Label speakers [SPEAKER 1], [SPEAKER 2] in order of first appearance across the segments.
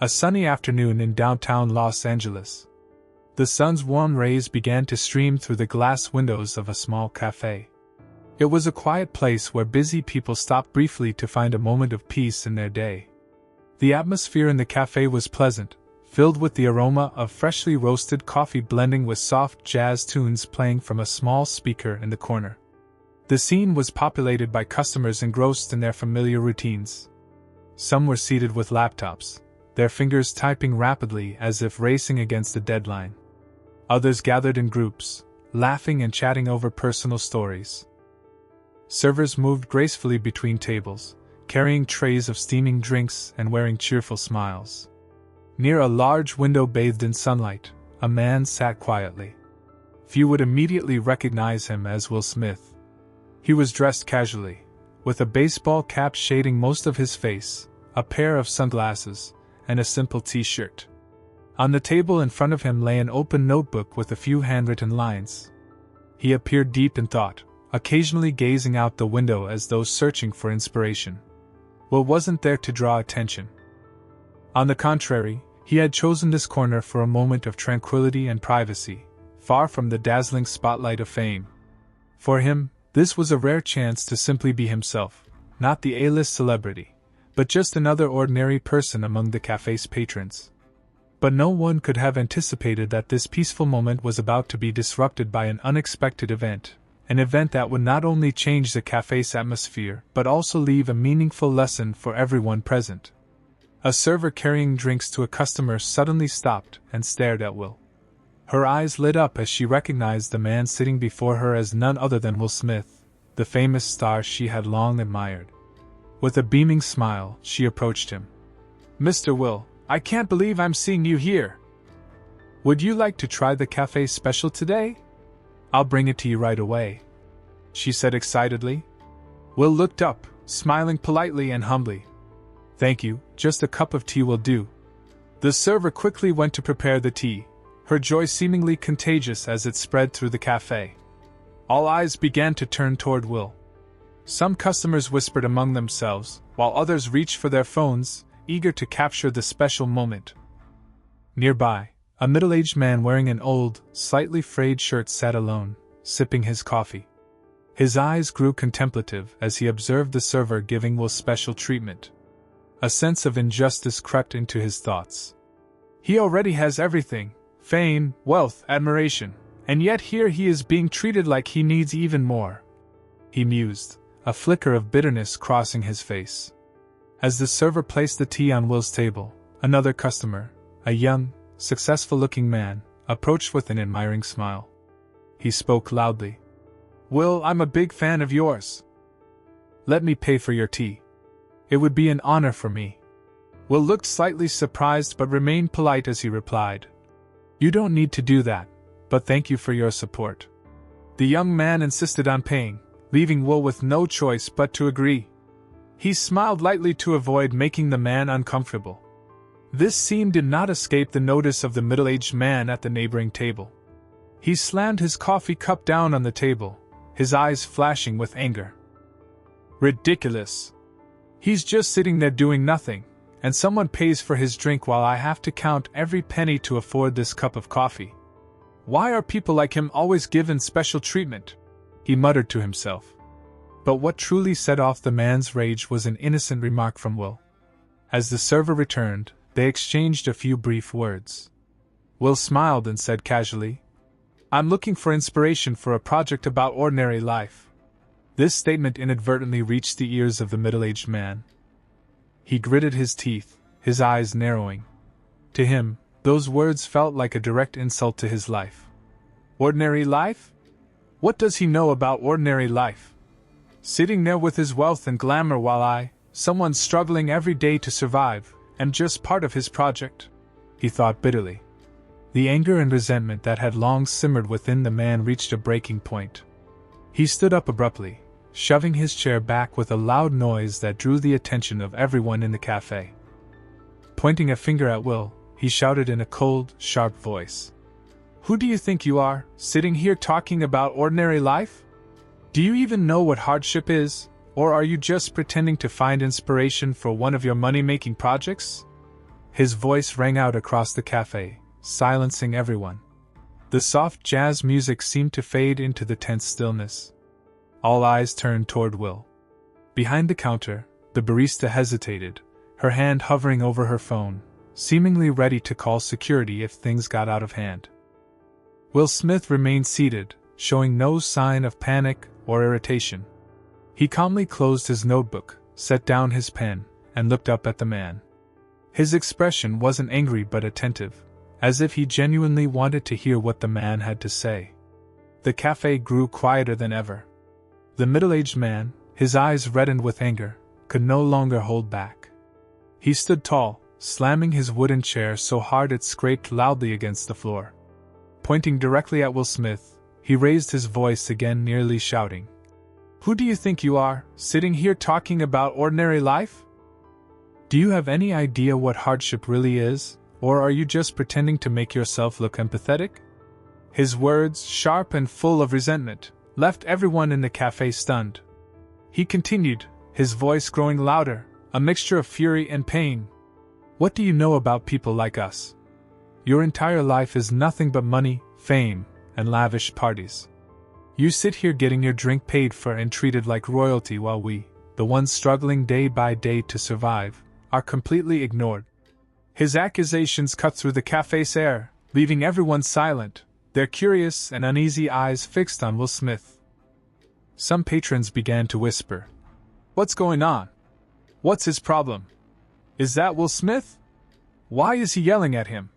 [SPEAKER 1] A sunny afternoon in downtown Los Angeles. The sun's warm rays began to stream through the glass windows of a small cafe. It was a quiet place where busy people stopped briefly to find a moment of peace in their day. The atmosphere in the cafe was pleasant, filled with the aroma of freshly roasted coffee blending with soft jazz tunes playing from a small speaker in the corner. The scene was populated by customers engrossed in their familiar routines. Some were seated with laptops, their fingers typing rapidly as if racing against a deadline. Others gathered in groups, laughing and chatting over personal stories. Servers moved gracefully between tables, carrying trays of steaming drinks and wearing cheerful smiles. Near a large window bathed in sunlight, a man sat quietly. Few would immediately recognize him as Will Smith. He was dressed casually, with a baseball cap shading most of his face, a pair of sunglasses, and a simple t-shirt. On the table in front of him lay an open notebook with a few handwritten lines. He appeared deep in thought, occasionally gazing out the window as though searching for inspiration. Will wasn't there to draw attention. On the contrary, he had chosen this corner for a moment of tranquility and privacy, far from the dazzling spotlight of fame. For him, this was a rare chance to simply be himself, not the A-list celebrity, but just another ordinary person among the cafe's patrons. But no one could have anticipated that this peaceful moment was about to be disrupted by an unexpected event, an event that would not only change the cafe's atmosphere but also leave a meaningful lesson for everyone present. A server carrying drinks to a customer suddenly stopped and stared at Will. Her eyes lit up as she recognized the man sitting before her as none other than Will Smith, the famous star she had long admired. With a beaming smile, she approached him. "Mr. Will, I can't believe I'm seeing you here. Would you like to try the cafe special today? I'll bring it to you right away," she said excitedly. Will looked up, smiling politely and humbly. "Thank you, just a cup of tea will do." The server quickly went to prepare the tea, her joy seemingly contagious as it spread through the cafe. All eyes began to turn toward Will. Some customers whispered among themselves, while others reached for their phones, eager to capture the special moment. Nearby, a middle-aged man wearing an old, slightly frayed shirt sat alone, sipping his coffee. His eyes grew contemplative as he observed the server giving Will special treatment. A sense of injustice crept into his thoughts. He already has everything: fame, wealth, admiration, and yet here he is being treated like he needs even more. He mused, a flicker of bitterness crossing his face. As the server placed the tea on Will's table, another customer, a young, successful-looking man, approached with an admiring smile. He spoke loudly. "Will, I'm a big fan of yours. Let me pay for your tea. It would be an honor for me." Will looked slightly surprised but remained polite as he replied, "You don't need to do that, but thank you for your support." The young man insisted on paying, leaving Will with no choice but to agree. He smiled lightly to avoid making the man uncomfortable. This scene did not escape the notice of the middle-aged man at the neighboring table. He slammed his coffee cup down on the table, his eyes flashing with anger. "Ridiculous! He's just sitting there doing nothing, and someone pays for his drink while I have to count every penny to afford this cup of coffee. Why are people like him always given special treatment?" he muttered to himself. But what truly set off the man's rage was an innocent remark from Will. As the server returned, they exchanged a few brief words. Will smiled and said casually, "I'm looking for inspiration for a project about ordinary life." This statement inadvertently reached the ears of the middle-aged man. He gritted his teeth, his eyes narrowing. To him, those words felt like a direct insult to his life. Ordinary life? What does he know about ordinary life? Sitting there with his wealth and glamour while someone struggling every day to survive, am just part of his project? He thought bitterly. The anger and resentment that had long simmered within the man reached a breaking point. He stood up abruptly, shoving his chair back with a loud noise that drew the attention of everyone in the cafe. Pointing a finger at Will, he shouted in a cold, sharp voice, "Who do you think you are, sitting here talking about ordinary life? Do you even know what hardship is, or are you just pretending to find inspiration for one of your money-making projects?" His voice rang out across the cafe, silencing everyone. The soft jazz music seemed to fade into the tense stillness. All eyes turned toward Will. Behind the counter, the barista hesitated, her hand hovering over her phone, seemingly ready to call security if things got out of hand. Will Smith remained seated, showing no sign of panic or irritation. He calmly closed his notebook, set down his pen, and looked up at the man. His expression wasn't angry but attentive, as if he genuinely wanted to hear what the man had to say. The cafe grew quieter than ever. The middle-aged man, his eyes reddened with anger, could no longer hold back. He stood tall, slamming his wooden chair so hard it scraped loudly against the floor. Pointing directly at Will Smith, he raised his voice again, nearly shouting, "Who do you think you are, sitting here talking about ordinary life? Do you have any idea what hardship really is, or are you just pretending to make yourself look empathetic?" His words, sharp and full of resentment, left everyone in the cafe stunned. He continued, his voice growing louder, a mixture of fury and pain. "What do you know about people like us? Your entire life is nothing but money, fame, and lavish parties. You sit here getting your drink paid for and treated like royalty while we, the ones struggling day by day to survive, are completely ignored." His accusations cut through the cafe's air, leaving everyone silent, their curious and uneasy eyes fixed on Will Smith. Some patrons began to whisper, "What's going on? What's his problem? Is that Will Smith? Why is he yelling at him?"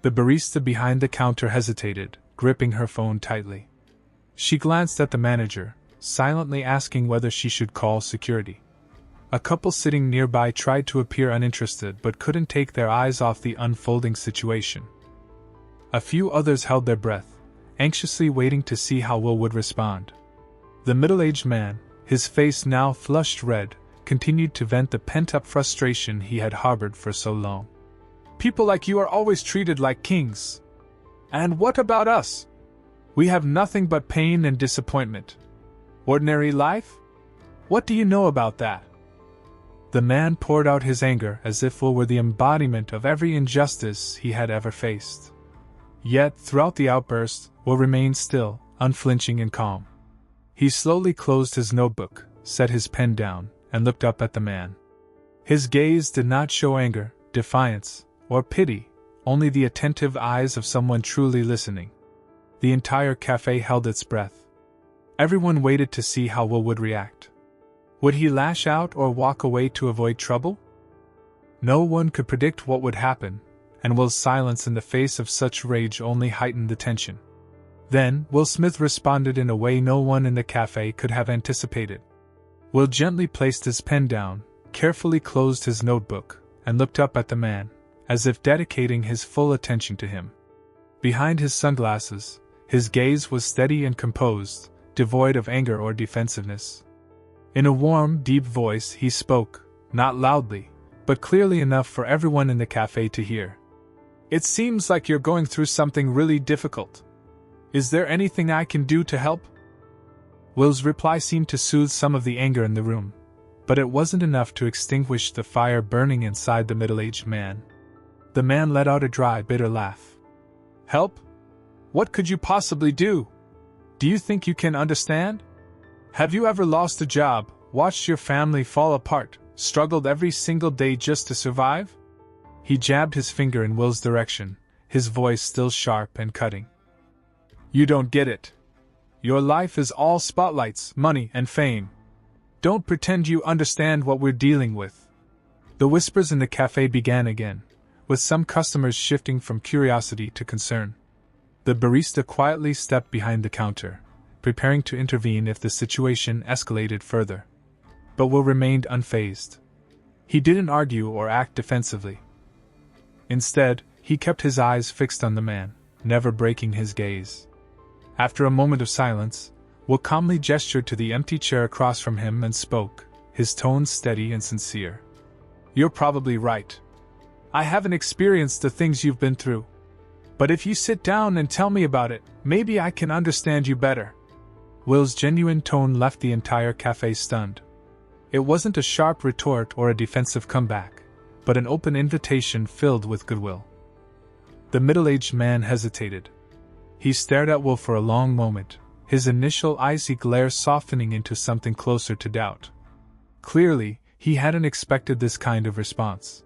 [SPEAKER 1] The barista behind the counter hesitated, gripping her phone tightly. She glanced at the manager, silently asking whether she should call security. A couple sitting nearby tried to appear uninterested but couldn't take their eyes off the unfolding situation. A few others held their breath, anxiously waiting to see how Will would respond. The middle-aged man, his face now flushed red, continued to vent the pent-up frustration he had harbored for so long. "People like you are always treated like kings. And what about us? We have nothing but pain and disappointment. Ordinary life? What do you know about that?" The man poured out his anger as if Will were the embodiment of every injustice he had ever faced. Yet, throughout the outburst, Will remained still, unflinching and calm. He slowly closed his notebook, set his pen down, and looked up at the man. His gaze did not show anger, defiance, or pity, only the attentive eyes of someone truly listening. The entire cafe held its breath. Everyone waited to see how Will would react. Would he lash out or walk away to avoid trouble? No one could predict what would happen, and Will's silence in the face of such rage only heightened the tension. Then, Will Smith responded in a way no one in the cafe could have anticipated. Will gently placed his pen down, carefully closed his notebook, and looked up at the man, as if dedicating his full attention to him. Behind his sunglasses, his gaze was steady and composed, devoid of anger or defensiveness. In a warm, deep voice he spoke, not loudly, but clearly enough for everyone in the cafe to hear. "It seems like you're going through something really difficult. Is there anything I can do to help?" Will's reply seemed to soothe some of the anger in the room, but it wasn't enough to extinguish the fire burning inside the middle-aged man. The man let out a dry, bitter laugh. "Help? What could you possibly do? Do you think you can understand? Have you ever lost a job, watched your family fall apart, struggled every single day just to survive?" He jabbed his finger in Will's direction, his voice still sharp and cutting. "You don't get it. Your life is all spotlights, money, and fame. Don't pretend you understand what we're dealing with." The whispers in the cafe began again, with some customers shifting from curiosity to concern. The barista quietly stepped behind the counter, preparing to intervene if the situation escalated further. But Will remained unfazed. He didn't argue or act defensively. Instead, he kept his eyes fixed on the man, never breaking his gaze. After a moment of silence, Will calmly gestured to the empty chair across from him and spoke, his tone steady and sincere. "You're probably right. I haven't experienced the things you've been through. But if you sit down and tell me about it, maybe I can understand you better." Will's genuine tone left the entire cafe stunned. It wasn't a sharp retort or a defensive comeback, but an open invitation filled with goodwill. The middle-aged man hesitated. He stared at Will for a long moment, his initial icy glare softening into something closer to doubt. Clearly, he hadn't expected this kind of response.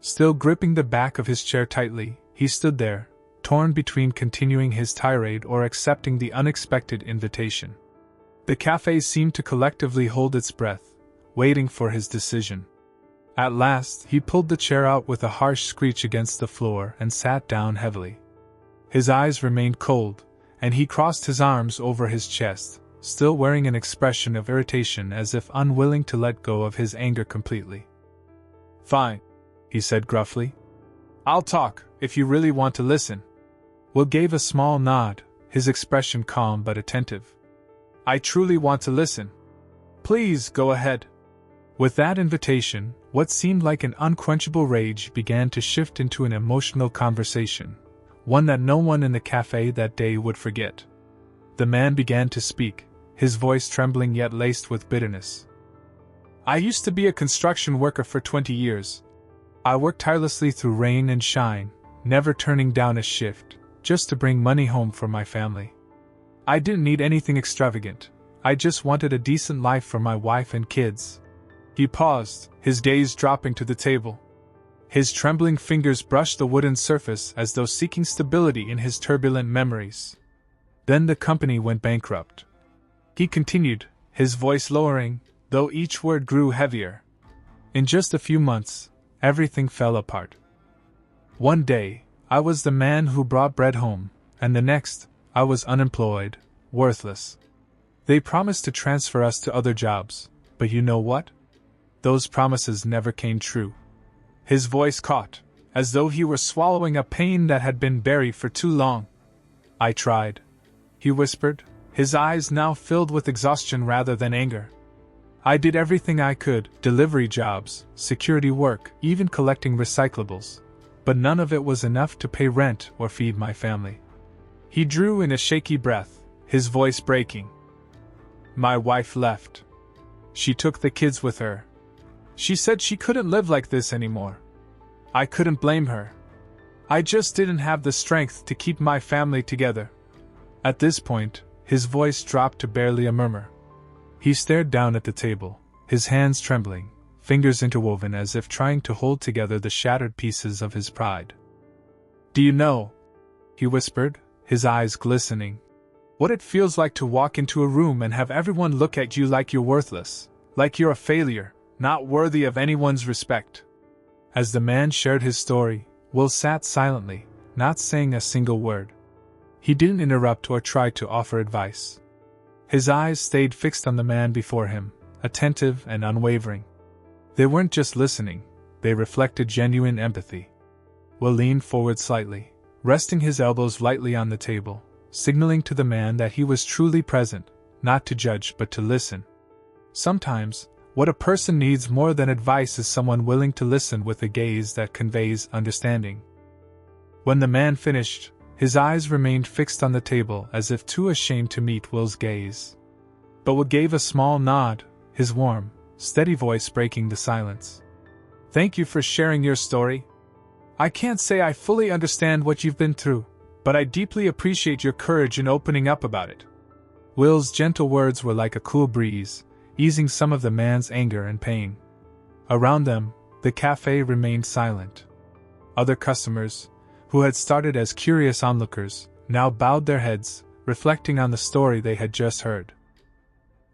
[SPEAKER 1] Still gripping the back of his chair tightly, he stood there, torn between continuing his tirade or accepting the unexpected invitation. The café seemed to collectively hold its breath, waiting for his decision. At last, he pulled the chair out with a harsh screech against the floor and sat down heavily. His eyes remained cold, and he crossed his arms over his chest, still wearing an expression of irritation as if unwilling to let go of his anger completely. "Fine," he said gruffly. "I'll talk, if you really want to listen." Will gave a small nod, his expression calm but attentive. "I truly want to listen. Please, go ahead." With that invitation, what seemed like an unquenchable rage began to shift into an emotional conversation, one that no one in the café that day would forget. The man began to speak, his voice trembling yet laced with bitterness. "I used to be a construction worker for 20 years. I worked tirelessly through rain and shine, never turning down a shift, just to bring money home for my family. I didn't need anything extravagant, I just wanted a decent life for my wife and kids." He paused, his gaze dropping to the table. His trembling fingers brushed the wooden surface as though seeking stability in his turbulent memories. "Then the company went bankrupt," he continued, his voice lowering, though each word grew heavier. "In just a few months, everything fell apart. One day, I was the man who brought bread home, and the next, I was unemployed, worthless. They promised to transfer us to other jobs, but you know what? Those promises never came true." His voice caught, as though he were swallowing a pain that had been buried for too long. "I tried," he whispered, his eyes now filled with exhaustion rather than anger. "I did everything I could, delivery jobs, security work, even collecting recyclables. But none of it was enough to pay rent or feed my family." He drew in a shaky breath, his voice breaking. "My wife left. She took the kids with her. She said she couldn't live like this anymore. I couldn't blame her. I just didn't have the strength to keep my family together." At this point, his voice dropped to barely a murmur. He stared down at the table, his hands trembling, fingers interwoven as if trying to hold together the shattered pieces of his pride. "Do you know," he whispered, his eyes glistening, "what it feels like to walk into a room and have everyone look at you like you're worthless, like you're a failure, not worthy of anyone's respect?" As the man shared his story, Will sat silently, not saying a single word. He didn't interrupt or try to offer advice. His eyes stayed fixed on the man before him, attentive and unwavering. They weren't just listening, they reflected genuine empathy. Will leaned forward slightly, resting his elbows lightly on the table, signaling to the man that he was truly present, not to judge but to listen. Sometimes, what a person needs more than advice is someone willing to listen with a gaze that conveys understanding. When the man finished, his eyes remained fixed on the table as if too ashamed to meet Will's gaze. But Will gave a small nod, his warm, steady voice breaking the silence. "Thank you for sharing your story. I can't say I fully understand what you've been through, but I deeply appreciate your courage in opening up about it." Will's gentle words were like a cool breeze, easing some of the man's anger and pain. Around them, the café remained silent. Other customers, who had started as curious onlookers, now bowed their heads, reflecting on the story they had just heard.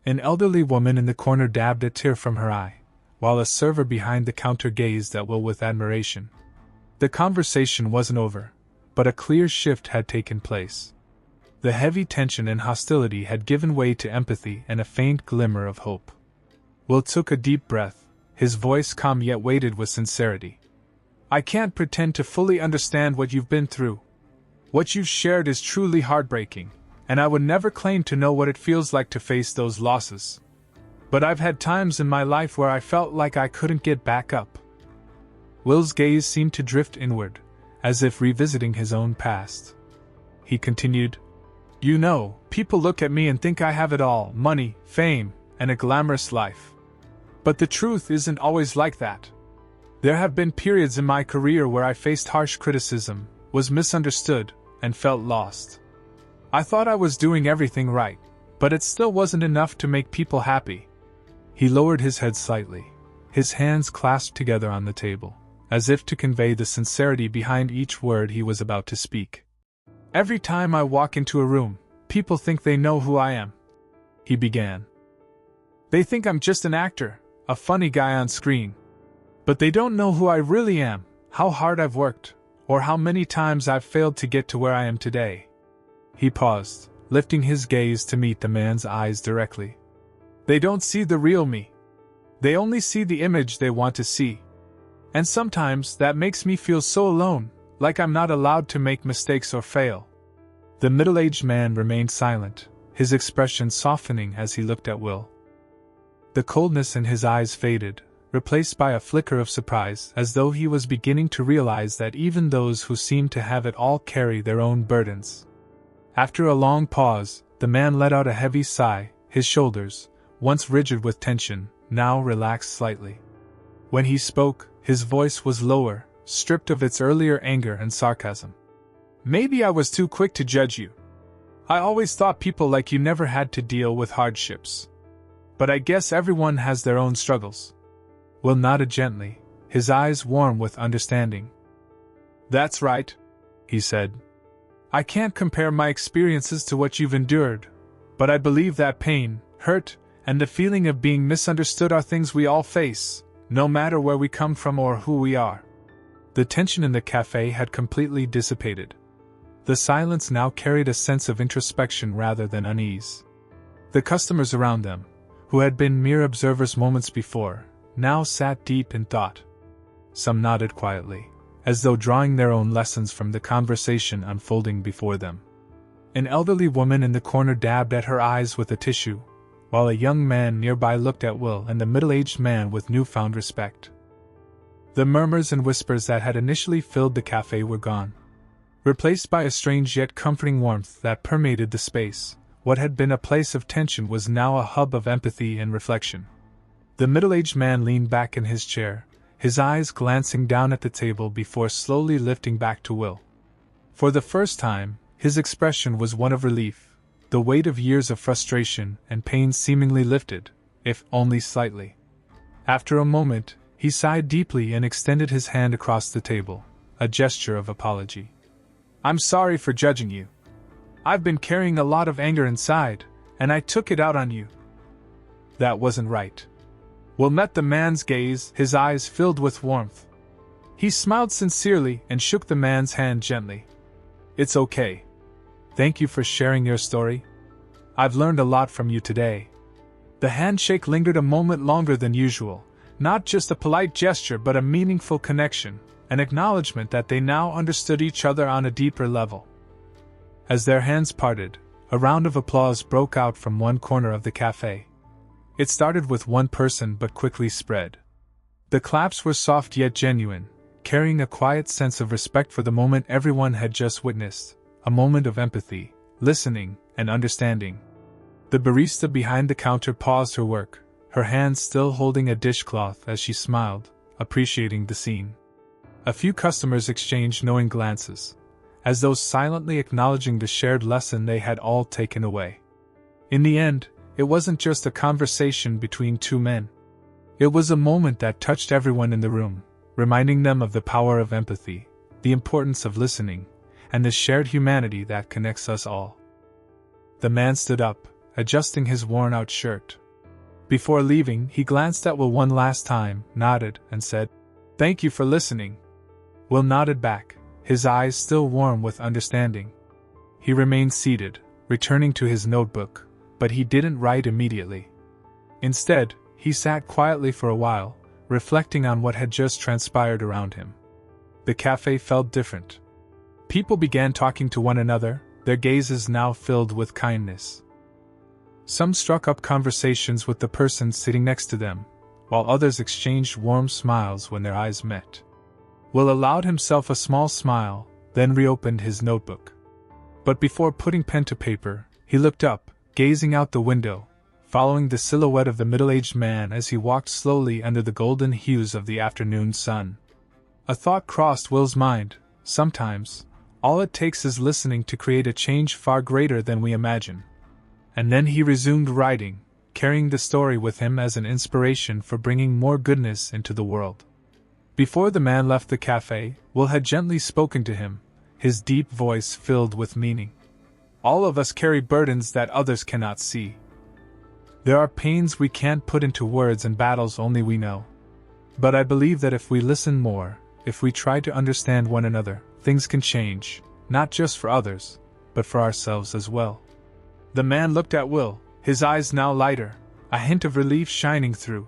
[SPEAKER 1] An elderly woman in the corner dabbed a tear from her eye, while a server behind the counter gazed at Will with admiration. The conversation wasn't over, but a clear shift had taken place. The heavy tension and hostility had given way to empathy and a faint glimmer of hope. Will took a deep breath, his voice calm yet weighted with sincerity. "I can't pretend to fully understand what you've been through. What you've shared is truly heartbreaking, and I would never claim to know what it feels like to face those losses. But I've had times in my life where I felt like I couldn't get back up." Will's gaze seemed to drift inward, as if revisiting his own past. He continued, "You know, people look at me and think I have it all, money, fame, and a glamorous life. But the truth isn't always like that. There have been periods in my career where I faced harsh criticism, was misunderstood, and felt lost. I thought I was doing everything right, but it still wasn't enough to make people happy. He lowered his head slightly, his hands clasped together on the table, as if to convey the sincerity behind each word he was about to speak. Every time I walk into a room, people think they know who I am, he began. They think I'm just an actor, a funny guy on screen. But they don't know who I really am, how hard I've worked, or how many times I've failed to get to where I am today. He paused, lifting his gaze to meet the man's eyes directly. They don't see the real me. They only see the image they want to see. And sometimes that makes me feel so alone, like I'm not allowed to make mistakes or fail. The middle-aged man remained silent, his expression softening as he looked at Will. The coldness in his eyes faded, replaced by a flicker of surprise, as though he was beginning to realize that even those who seem to have it all carry their own burdens. After a long pause, the man let out a heavy sigh, his shoulders, once rigid with tension, now relaxed slightly. When he spoke, his voice was lower, stripped of its earlier anger and sarcasm. Maybe I was too quick to judge you. I always thought people like you never had to deal with hardships. But I guess everyone has their own struggles. Will nodded gently, his eyes warm with understanding. That's right, he said. I can't compare my experiences to what you've endured, but I believe that pain, hurt, and the feeling of being misunderstood are things we all face, no matter where we come from or who we are. The tension in the cafe had completely dissipated. The silence now carried a sense of introspection rather than unease. The customers around them, who had been mere observers moments before, now sat deep in thought. Some nodded quietly, as though drawing their own lessons from the conversation unfolding before them. An elderly woman in the corner dabbed at her eyes with a tissue, while a young man nearby looked at Will and the middle-aged man with newfound respect. The murmurs and whispers that had initially filled the cafe were gone, replaced by a strange yet comforting warmth that permeated the space. What had been a place of tension was now a hub of empathy and reflection. The middle-aged man leaned back in his chair, his eyes glancing down at the table before slowly lifting back to Will. For the first time, his expression was one of relief, the weight of years of frustration and pain seemingly lifted, if only slightly. After a moment, he sighed deeply and extended his hand across the table, a gesture of apology. I'm sorry for judging you. I've been carrying a lot of anger inside, and I took it out on you. That wasn't right. Will met the man's gaze, his eyes filled with warmth. He smiled sincerely and shook the man's hand gently. It's okay. Thank you for sharing your story. I've learned a lot from you today. The handshake lingered a moment longer than usual, not just a polite gesture but a meaningful connection, an acknowledgement that they now understood each other on a deeper level. As their hands parted, a round of applause broke out from one corner of the cafe. It started with one person but quickly spread. The claps were soft yet genuine, carrying a quiet sense of respect for the moment everyone had just witnessed, a moment of empathy, listening, and understanding. The barista behind the counter paused her work, her hands still holding a dishcloth as she smiled, appreciating the scene. A few customers exchanged knowing glances, as though silently acknowledging the shared lesson they had all taken away. In the end, it wasn't just a conversation between two men. It was a moment that touched everyone in the room, reminding them of the power of empathy, the importance of listening, and the shared humanity that connects us all. The man stood up, adjusting his worn-out shirt. Before leaving, he glanced at Will one last time, nodded, and said, "Thank you for listening." Will nodded back, his eyes still warm with understanding. He remained seated, returning to his notebook, but he didn't write immediately. Instead, he sat quietly for a while, reflecting on what had just transpired around him. The cafe felt different. People began talking to one another, their gazes now filled with kindness. Some struck up conversations with the person sitting next to them, while others exchanged warm smiles when their eyes met. Will allowed himself a small smile, then reopened his notebook. But before putting pen to paper, he looked up, gazing out the window, following the silhouette of the middle-aged man as he walked slowly under the golden hues of the afternoon sun. A thought crossed Will's mind. Sometimes, all it takes is listening to create a change far greater than we imagine. And then he resumed writing, carrying the story with him as an inspiration for bringing more goodness into the world. Before the man left the cafe, Will had gently spoken to him, his deep voice filled with meaning. All of us carry burdens that others cannot see. There are pains we can't put into words and battles only we know. But I believe that if we listen more, if we try to understand one another, things can change, not just for others, but for ourselves as well. The man looked at Will, his eyes now lighter, a hint of relief shining through.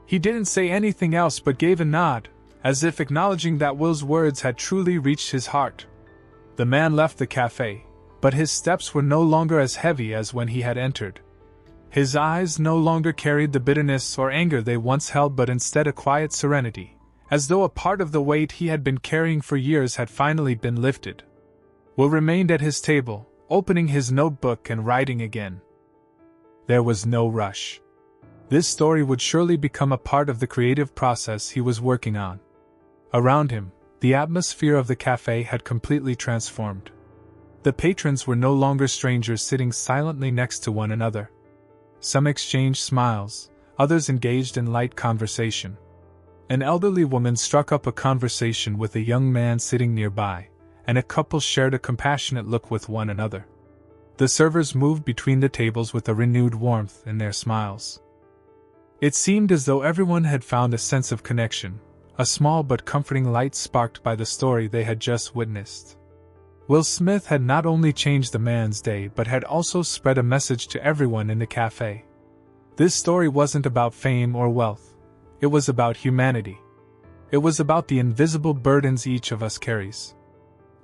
[SPEAKER 1] He didn't say anything else but gave a nod, as if acknowledging that Will's words had truly reached his heart. The man left the cafe, but his steps were no longer as heavy as when he had entered. His eyes no longer carried the bitterness or anger they once held, but instead a quiet serenity, as though a part of the weight he had been carrying for years had finally been lifted. Will remained at his table, opening his notebook and writing again. There was no rush. This story would surely become a part of the creative process he was working on. Around him, the atmosphere of the cafe had completely transformed. The patrons were no longer strangers sitting silently next to one another. Some exchanged smiles, others engaged in light conversation. An elderly woman struck up a conversation with a young man sitting nearby, and a couple shared a compassionate look with one another. The servers moved between the tables with a renewed warmth in their smiles. It seemed as though everyone had found a sense of connection, a small but comforting light sparked by the story they had just witnessed. Will Smith had not only changed the man's day but had also spread a message to everyone in the cafe. This story wasn't about fame or wealth. It was about humanity. It was about the invisible burdens each of us carries.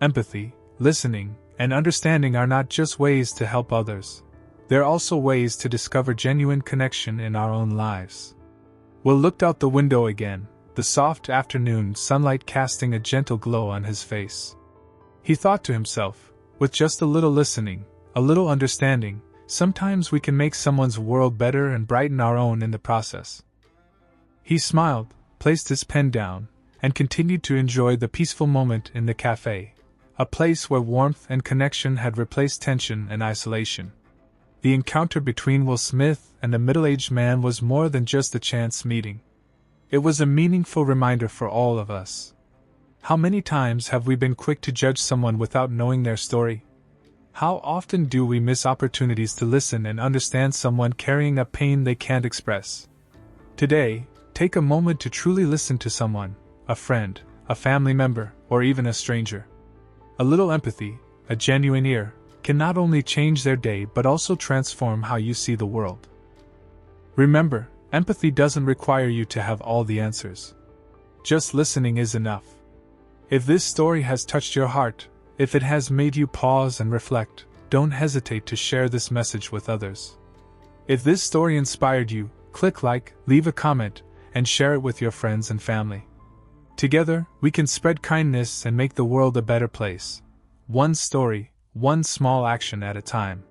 [SPEAKER 1] Empathy, listening, and understanding are not just ways to help others. They're also ways to discover genuine connection in our own lives. Will looked out the window again, the soft afternoon sunlight casting a gentle glow on his face. He thought to himself, with just a little listening, a little understanding, sometimes we can make someone's world better and brighten our own in the process. He smiled, placed his pen down, and continued to enjoy the peaceful moment in the cafe, a place where warmth and connection had replaced tension and isolation. The encounter between Will Smith and the middle-aged man was more than just a chance meeting. It was a meaningful reminder for all of us. How many times have we been quick to judge someone without knowing their story? How often do we miss opportunities to listen and understand someone carrying a pain they can't express? Today, take a moment to truly listen to someone, a friend, a family member, or even a stranger. A little empathy, a genuine ear, can not only change their day but also transform how you see the world. Remember, empathy doesn't require you to have all the answers. Just listening is enough. If this story has touched your heart, if it has made you pause and reflect, don't hesitate to share this message with others. If this story inspired you, click like, leave a comment, and share it with your friends and family. Together, we can spread kindness and make the world a better place. One story, one small action at a time.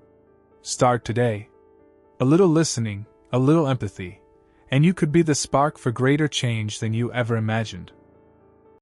[SPEAKER 1] Start today. A little listening, a little empathy, and you could be the spark for greater change than you ever imagined.